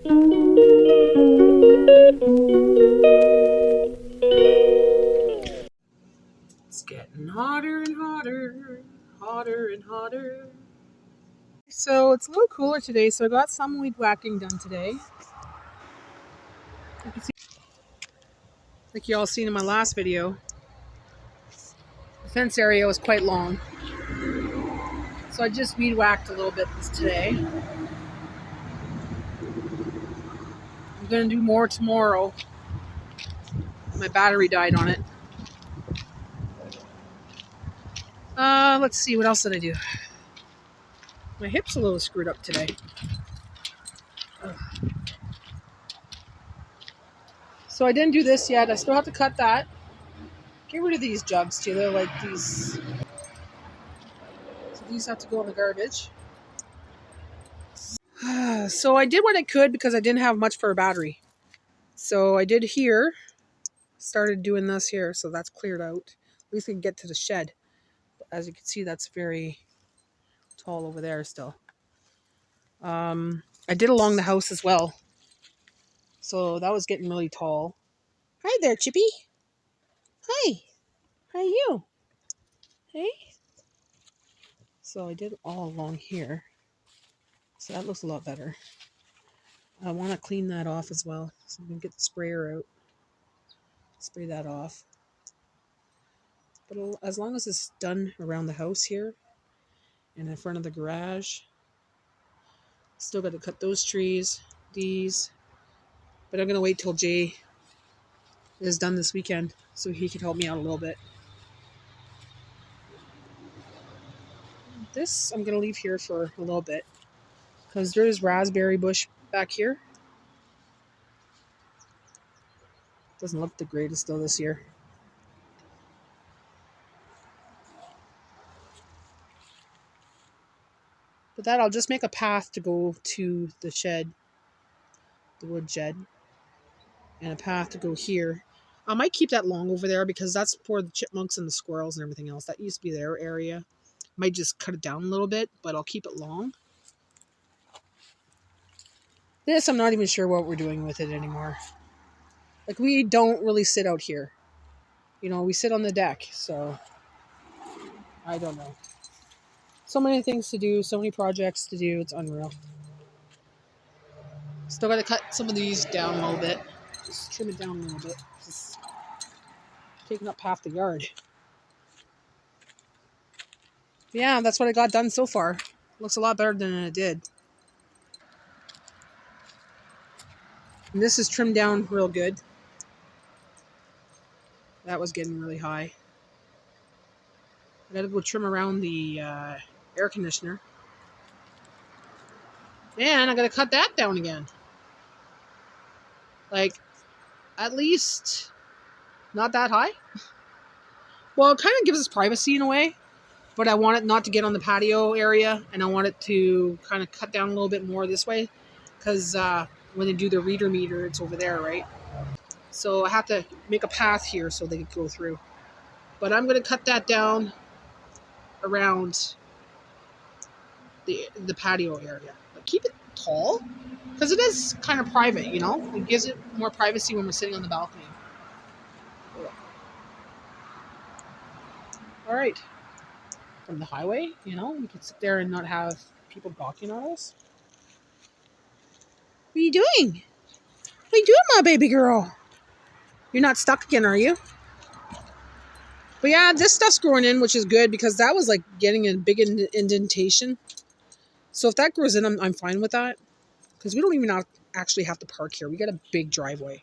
It's getting hotter and hotter, hotter and hotter. So it's a little cooler today, so I got some weed whacking done today. You can see, like you all seen in my last video, the fence area was quite long. So I just weed whacked a little bit today. I'm gonna do more tomorrow. My battery died on it. Let's see, what else did I do? My hip's a little screwed up today. Ugh. So I didn't do this yet. I still have to cut that. Get rid of these jugs too. They're like these. So these have to go in the garbage. So I did what I could because I didn't have much for a battery. So I did here. Started doing this here, so that's cleared out. At least I can get to the shed. As you can see, that's very tall over there still. I did along the house as well. So that was getting really tall. Hi there, Chippy. Hi. How are you? Hey. So I did all along here. So that looks a lot better. I want to clean that off as well. So I'm going to get the sprayer out. Spray that off. But as long as it's done around the house here and in front of the garage, still got to cut those trees, these. But I'm going to wait till Jay is done this weekend so he can help me out a little bit. This I'm going to leave here for a little bit because there's raspberry bush back here. Doesn't look the greatest though this year. But that I'll just make a path to go to the shed, the wood shed, and a path to go here. I might keep that long over there because that's for the chipmunks and the squirrels and everything else. That used to be their area. Might just cut it down a little bit, but I'll keep it long. This, I'm not even sure what we're doing with it anymore. Like, we don't really sit out here. You know, we sit on the deck, so I don't know. So many things to do, so many projects to do, it's unreal. Still got to cut some of these down a little bit. Just trim it down a little bit. Just taking up half the yard. Yeah, that's what I got done so far. Looks a lot better than it did. And this is trimmed down real good. That was getting really high. I gotta go trim around the air conditioner. And I gotta cut that down again. Like, at least not that high. Well, it kind of gives us privacy in a way. But I want it not to get on the patio area. And I want it to kind of cut down a little bit more this way. Because when they do the reader meter, it's over there, right? So I have to make a path here so they can go through. But I'm going to cut that down around the patio area. But keep it tall. Because it is kind of private, you know? It gives it more privacy when we're sitting on the balcony. All right. From the highway, you know? We can sit there and not have people gawking at us. What are you doing? What are you doing, my baby girl? You're not stuck again, are you? But yeah, this stuff's growing in, which is good because that was like getting a big indentation. So if that grows in, I'm fine with that. Because we don't even actually have to park here. We got a big driveway.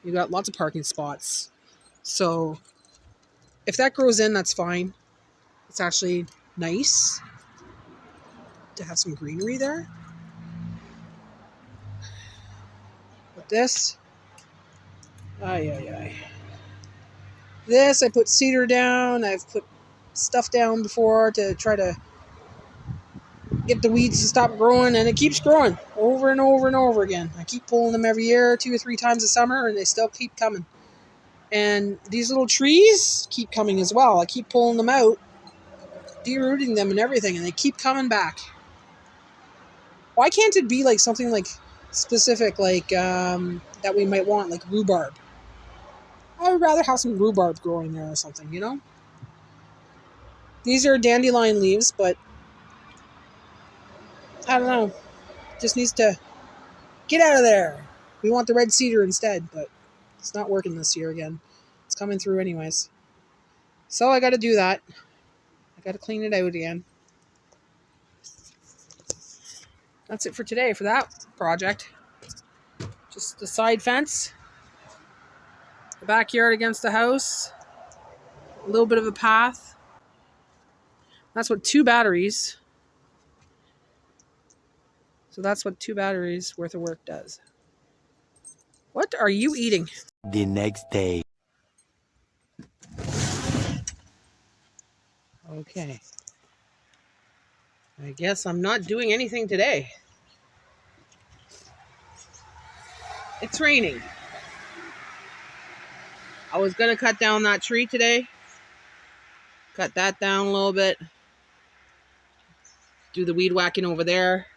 We got lots of parking spots. So if that grows in, that's fine. It's actually nice to have some greenery there. But this, this, I put cedar down. I've put stuff down before to try to get the weeds to stop growing, and it keeps growing over and over and over again. I keep pulling them every year, 2 or 3 times a summer, and they still keep coming. And these little trees keep coming as well. I keep pulling them out, derooting them and everything, and they keep coming back. Why can't it be like something like specific, like that we might want, like rhubarb. I would rather have some rhubarb growing there or something, you know? These are dandelion leaves, but I don't know. Just needs to get out of there. We want the red cedar instead, but it's not working this year again. It's coming through anyways. So I got to do that. I got to clean it out again. That's it for today for that project. Just the side fence, the backyard against the house, a little bit of a path. That's what 2 batteries. So that's what 2 batteries worth of work does. What are you eating? The next day. Okay. I guess I'm not doing anything today. It's raining. I was going to cut down that tree today. Cut that down a little bit. Do the weed whacking over there.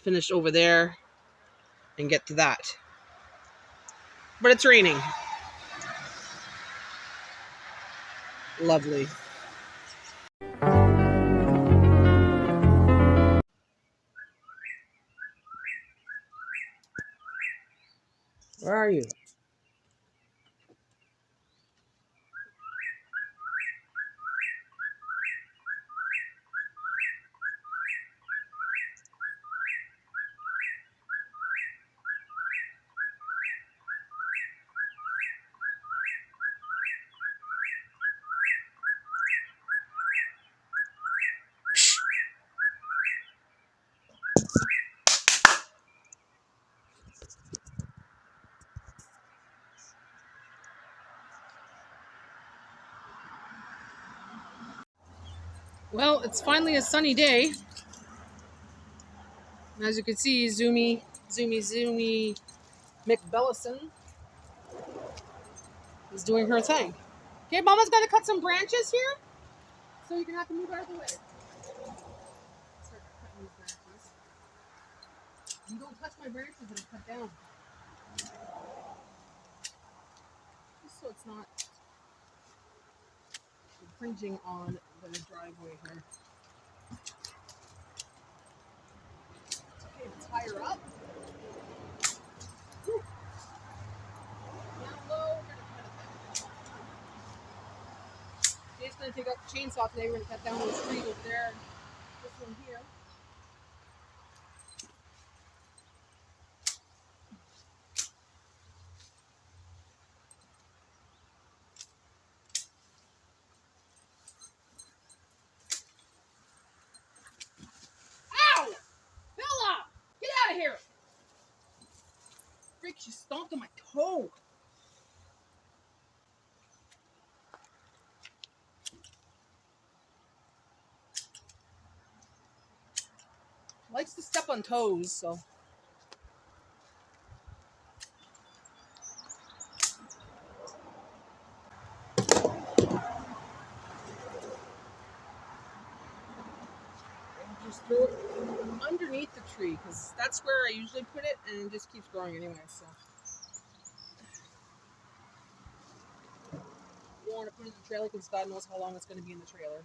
Finish over there. And get to that. But it's raining. Lovely. Where are you? Well, it's finally a sunny day. As you can see, Zoomy McBellison is doing her thing. Okay, Mama's got to cut some branches here, so you can have to move out of the way. Start cutting these branches. You don't touch my branches that I cut down. Just so it's not infringing on the driveway here. Okay, it's higher up. Whew. Down low, we're gonna cut it down. Dave's gonna take out the chainsaw today. We're gonna cut down those trees over there. This one here. Ow! Bella! Get out of here! Freak, she stomped on my toe. Likes to step on toes, so. Just throw it underneath the tree, because that's where I usually put it, and it just keeps growing anyway, so. You don't want to put it in the trailer because God knows how long it's going to be in the trailer.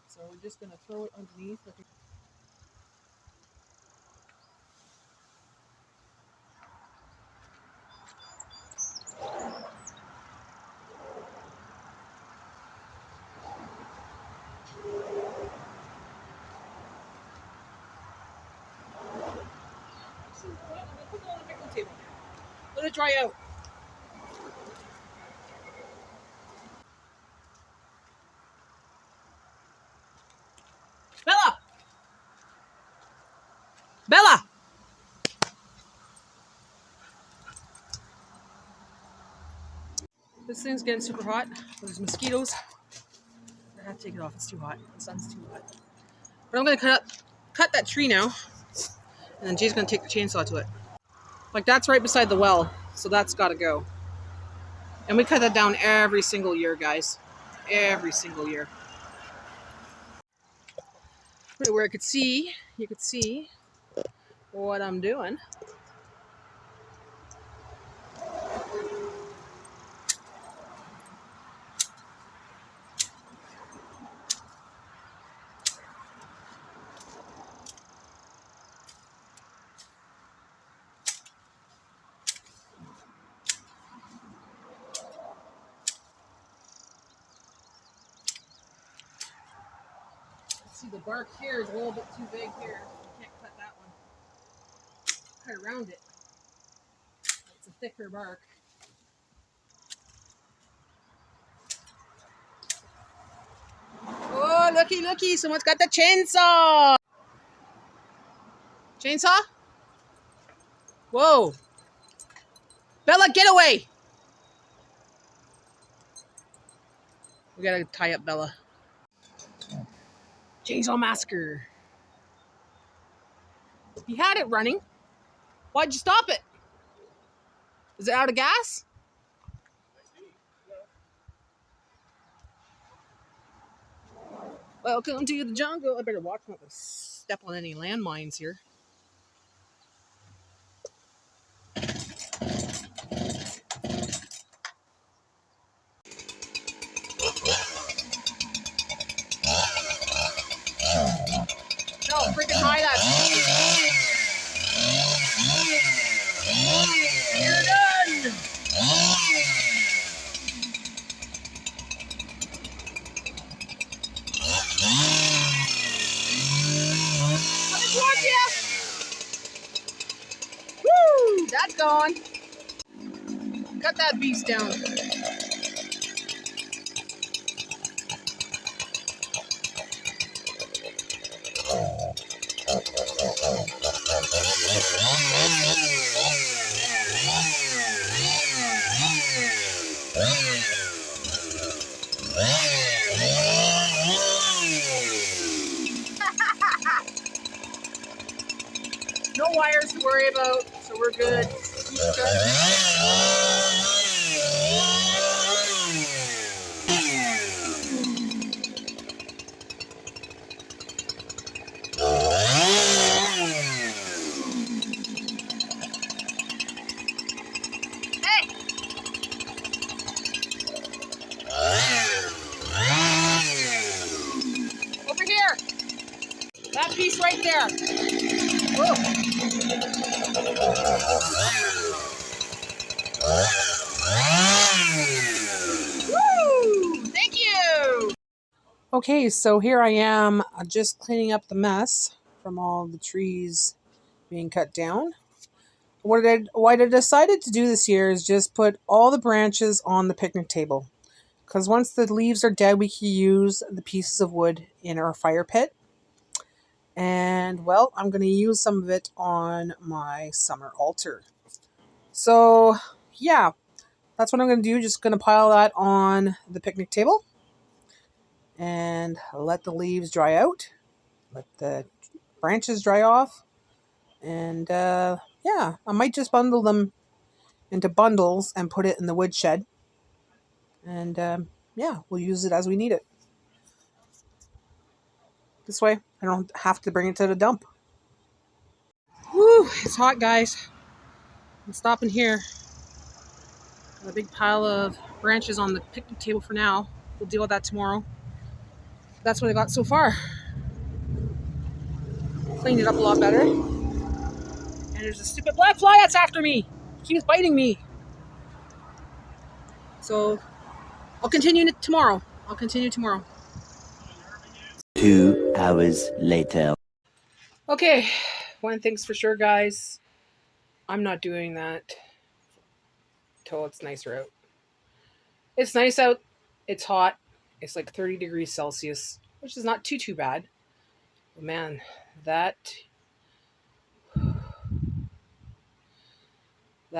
So we're just going to throw it underneath. Put it on the picnic table. Let it dry out. Bella! Bella! This thing's getting super hot. There's mosquitoes. I have to take it off. It's too hot. The sun's too hot. But I'm going to cut that tree now. And then Jay's going to take the chainsaw to it. Like, that's right beside the well. So that's got to go. And we cut that down every single year, guys. Every single year. Where I could see, you could see what I'm doing. See, the bark here is a little bit too big here. I can't cut that one. Cut around it. It's a thicker bark. Oh, looky, looky. Someone's got the chainsaw. Chainsaw? Whoa. Bella, get away. We gotta tie up Bella. Chainsaw Massacre. You had it running. Why'd you stop it? Is it out of gas? Welcome to the jungle. I better watch not to step on any landmines here. No, freaking high that. You're done. Coming towards you. Woo! That's gone. Cut that beast down. No wires to worry about, so we're good. Over here. That piece right there. Whoa. Woo! Thank you. Okay, so here I am just cleaning up the mess from all the trees being cut down. What I decided to do this year is just put all the branches on the picnic table. Because once the leaves are dead, we can use the pieces of wood in our fire pit. And, well, I'm going to use some of it on my summer altar. So, yeah, that's what I'm going to do. Just going to pile that on the picnic table. And let the leaves dry out. Let the branches dry off. And, yeah, I might just bundle them into bundles and put it in the woodshed. And, yeah, we'll use it as we need it. This way, I don't have to bring it to the dump. Whew, it's hot, guys. I'm stopping here. Got a big pile of branches on the picnic table for now. We'll deal with that tomorrow. That's what I got so far. Cleaned it up a lot better. And there's a stupid black fly that's after me. She was biting me. So I'll continue tomorrow. 2 hours later. Okay, one thing's for sure, guys. I'm not doing that till it's nicer out. It's nice out. It's hot. It's like 30 degrees Celsius, which is not too bad. But man, that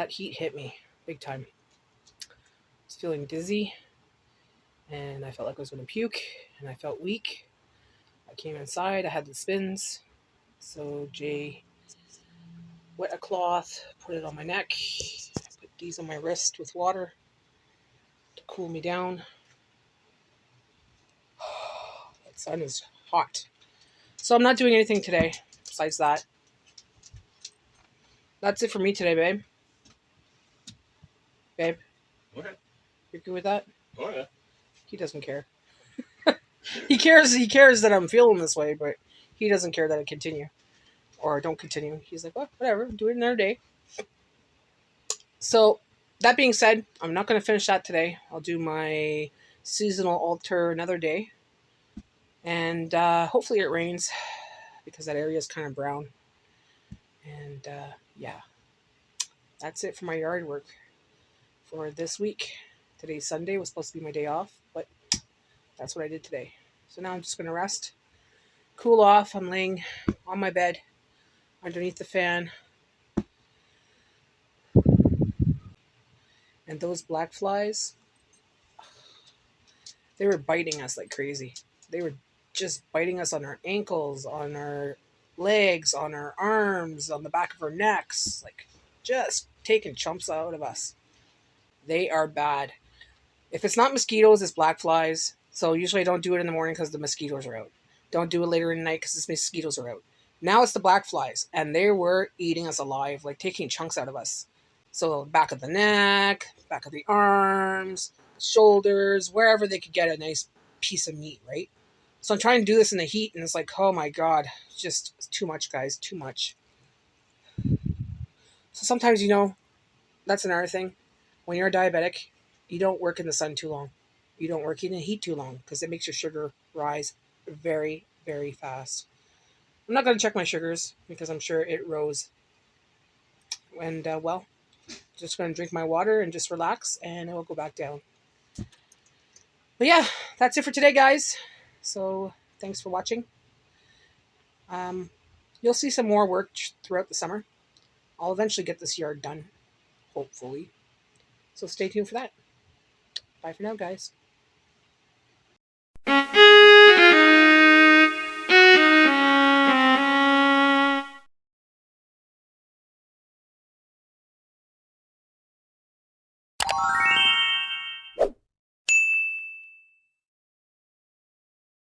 heat hit me big time. I was feeling dizzy, and I felt like I was going to puke, and I felt weak. I came inside. I had the spins. So Jay wet a cloth, put it on my neck. I put these on my wrist with water to cool me down. The sun is hot. So I'm not doing anything today besides that. that's it for me today, babe. Babe, Okay. you're good with that? Oh yeah. He doesn't care. He cares. He cares that I'm feeling this way, but he doesn't care that I continue or don't continue. He's like, well, whatever, do it another day. So, that being said, I'm not going to finish that today. I'll do my seasonal altar another day, and hopefully it rains because that area is kind of brown. And yeah, that's it for my yard work for this week. Today's Sunday, was supposed to be my day off, but that's what I did today. So now I'm just going to rest, cool off. I'm laying on my bed underneath the fan, and those black flies, they were biting us like crazy. They were just biting us on our ankles, on our legs, on our arms, on the back of our necks, like just taking chumps out of us. They are bad. If it's not mosquitoes, it's black flies. So usually I don't do it in the morning because the mosquitoes are out. Don't do it later in the night because the mosquitoes are out. Now it's the black flies, and they were eating us alive, like taking chunks out of us. So back of the neck, back of the arms, shoulders, wherever they could get a nice piece of meat, right? So I'm trying to do this in the heat, and it's like, oh my god, just too much, guys, too much. So sometimes, that's another thing. When you're a diabetic, you don't work in the sun too long. You don't work in the heat too long because it makes your sugar rise very, very fast. I'm not going to check my sugars because I'm sure it rose. And, well, just going to drink my water and just relax and it will go back down. But yeah, that's it for today, guys. So thanks for watching. Um, you'll see some more work throughout the summer. I'll eventually get this yard done, hopefully. So stay tuned for that. Bye for now, guys.